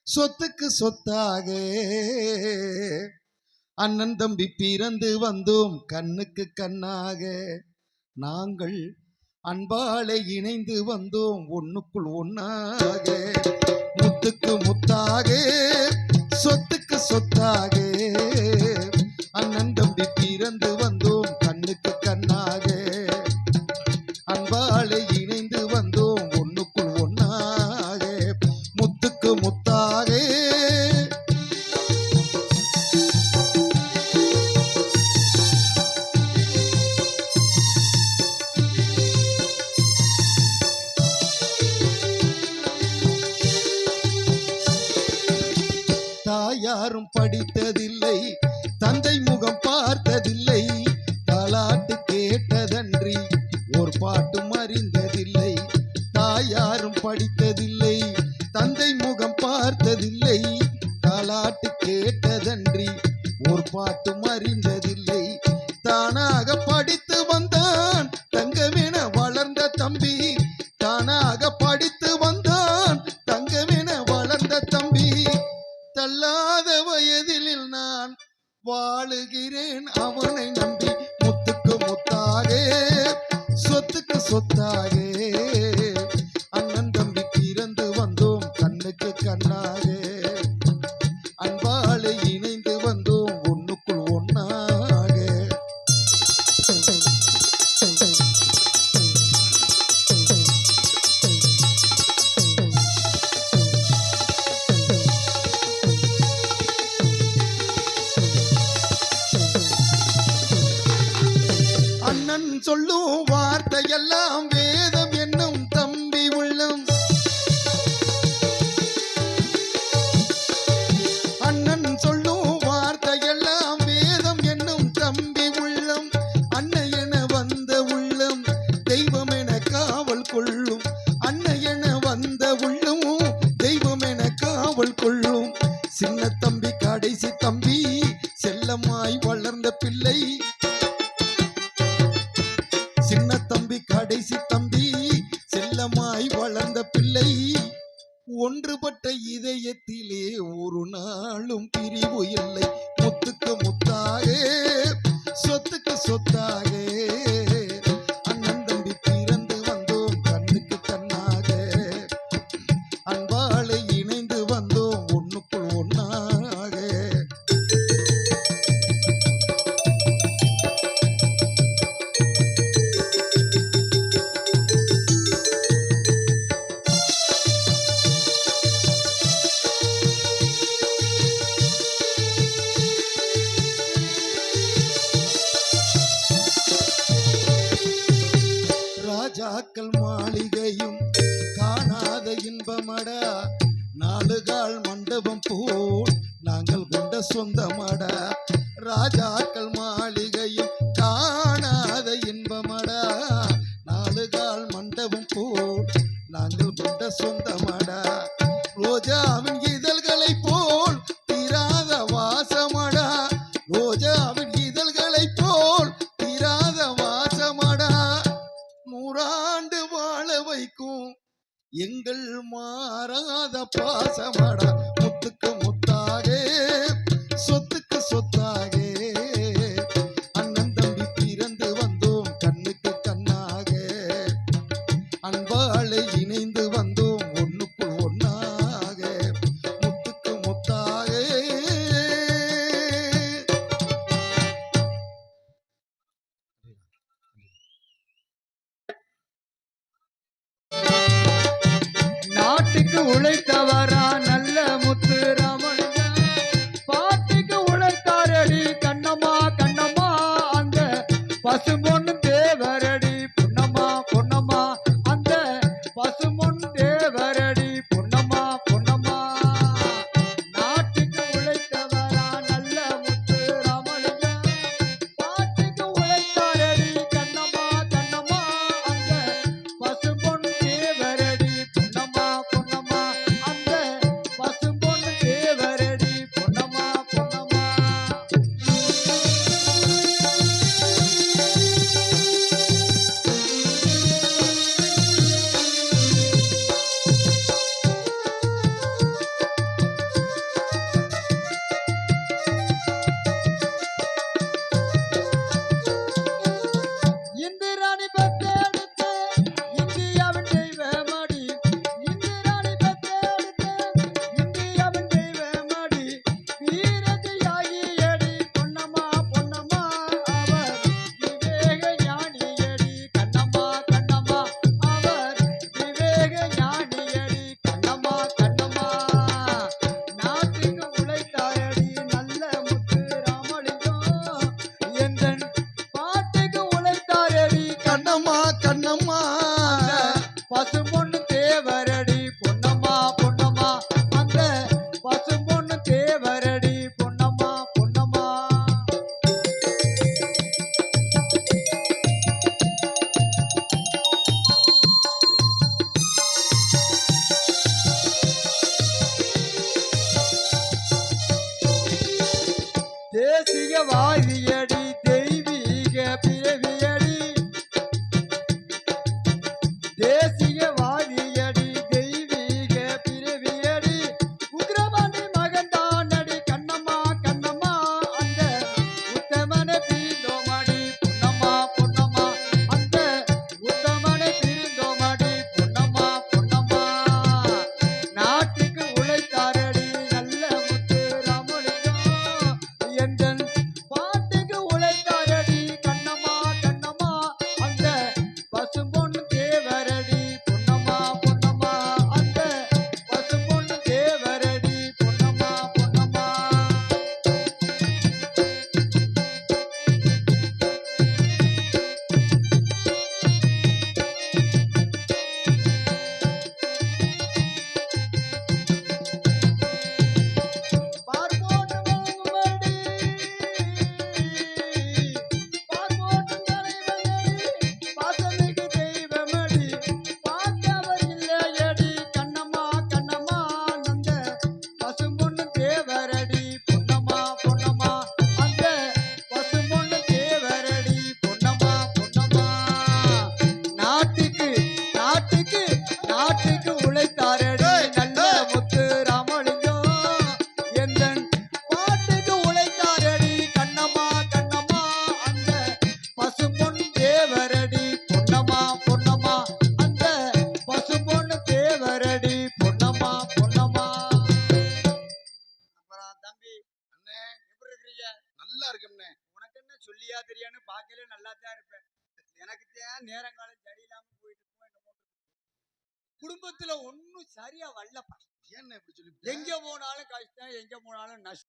சொத்துக்கு சொத்தாக அண்ணன் தம்பி பிறந்து வந்தோம் கண்ணுக்கு கண்ணாக. நாங்கள் அன்பாலே இணைந்து வந்தோம் ஒண்ணுக்குள் ஒன்னாக. முத்துக்கு முத்தாக சொத்துக்கு சொத்தாக அண்ணன் தம்பி பிறந்து வந்தோம் கண்ணுக்கு கண்ணாக. அன்பாலே இணைந்து வந்தோம் ஒண்ணுக்குள் ஒன்னாக. முத்துக்கு முத்தாக தாயாரும் படித்ததில்லை தந்தை முகம் பார்த்ததில்லை. தாலாட்டு கேட்டதன்றி ஒரு பாட்டும் அறிந்ததில்லை. தாயாரும் படித்ததில்லை தந்தை முகம் பார்த்ததில்லை. தாலாட்டு கேட்டதன்றி ஒரு பாட்டும் அறிந்ததில்லை. தானாக படித்து வந்தான் தங்கமென வளர்ந்த தம்பி. தானாக படித்து வந்தான் தங்கமென வளர்ந்த தம்பி. தள்ளாத வயதில் நான் வாழுகிறேன் அவனை நம்பி. முத்துக்கு முத்தாக சொத்துக்கு சொத்தாக அண்ணன் தம்பி பிறந்து வந்தோம் கண்ணுக்கு கண்ணாக. அன்பாலே இணைந்து வந்தோம் ஒண்ணுக்குள் ஒன்னாக. அண்ணன் சொல்லும் வார்த்தையெல்லாம் வேதம் என்னும் தம்பி உள்ளம். அண்ணன் சொல்லும் வார்த்தையெல்லாம் வேதம் என்னும் தம்பி உள்ளம். அன்னை என வந்த உள்ளம் தெய்வம் என காவல் கொள்ளும். அன்னை என வந்த உள்ளமும் தெய்வம் என காவல் கொள்ளும். சின்ன தம்பி கடைசி தம்பி செல்லமாய் வளர்ந்த பிள்ளை. சின்ன தம்பி கடைசி தம்பி செல்லமாய் வளர்ந்த பிள்ளை. ஒன்றுபட்ட இதயத்திலே ஒரு நாளும் பிரிவு இல்லை. முத்துக்கு முத்தாக சொத்துக்கு சொத்தாக அண்ணன் தம்பி பிறந்து வந்தோம் கண்ணுக்கு கண்ணாக. அன்பாலே இணைந்து வந்தோம் ஒண்ணுக்குள் ஒன்னாக. ராஜாக்கள் மாளிகையும் காணாத இன்பமடா. நாலுகால் மண்டபம் போல் நாங்கள் கொண்ட சொந்தமடா. ராஜாக்கள் மாளிகையும் காணாத இன்பமடா. நாலுகால் மண்டபம் போல் நாங்கள் கொண்ட சொந்தமடா. ரோஜாவின் இதழ்களை போல் தீராத வாசமடா. ரோஜாவின் இதழ்களை போல் தீராத வாசமடா. நூறாண்டு வாழ வைக்கும் எங்கள் மாறாத பாசமடா. முத்துக்கு முத்தாக சொத்துக்கு சொத்தாக அண்ணன் தம்பி பிறந்து வந்தோம் கண்ணுக்கு கண்ணாக. அன்பாலே இணைந்து வந்தோம் ஒண்ணுக்குள் ஒன்னாக. முத்துக்கு முத்தாக நாட்டுக்கு உழைத்தவரா நல்ல முத்துராம். தேசியவாதியடி தெய்வீக பிறவியடி தேசியவாதியடி தெய்வீக பிறவியடி உக்ரமணி மகன்தானடி கண்ணம்மா கண்ணம்மா அந்த உத்தமனை பிரிந்தோமடி பொன்னம்மா பொன்னம்மா அந்த உத்தமனை பிரிந்தோமடி பொன்னம்மா பொன்னம்மா நாட்டுக்கு உழைத்தாரடி நல்ல முத்து ராமலிங்கம் எந்தன் பாட்டுக்கு உழைத்தாரடி கண்ணம்மா கண்ணம்மா அந்த பசும்பொன் தேவரடி பொன்னம்மா பொன்னம்மா அந்த பசும்பொன் தேவரடி பொன்னம்மா பொன்னம்மா பார்ப்போட்டு மடி பார்ப்போட்டு தலைவனடி பாசமிகு தெய்வமடி பார்த்தவர் இல்லையடி கண்ணம்மா கண்ணம்மா நந்த பசும்பொன்னு தேவரடி பொன்னம்மா பொன்னம்மா அந்த பசும்பொன்னு தேவரடி பொன்னம்மா பொன்னம்மா நாட்டுக்கு நாட்டுக்கு நாட்டுக்கு உழைத்தாரடி நல்ல முத்து ராமலிங்கம் எந்தன் பாட்டுக்கு உழைத்தாரடி கண்ணம்மா கண்ணம்மா அந்த பசும்பொன் தேவரடி பொன்னம்மா பொன்னம்மா அந்த பசும்பொன் தேவரடி பொன்னம்மா பொன்னம்மா அப்புறம் தம்பி அண்ணே எப்படி இருக்கிறீங்க நல்லா இருக்கும்ண்ணே. உனக்கு என்ன சொல்லியா தெரியான்னு பார்க்கல நல்லா தான் இருப்பேன் எனக்கு தான் நேரங்காலம் சரியில்லாம போயிட்டு இருக்கும் என்னமோ குடும்பத்துல ஒன்னும் சரியா வரலப்பா ஏண்ணே இப்படி சொல்லி எங்க போனாலும் கஷ்டம் எங்க போனாலும் நஷ்டம்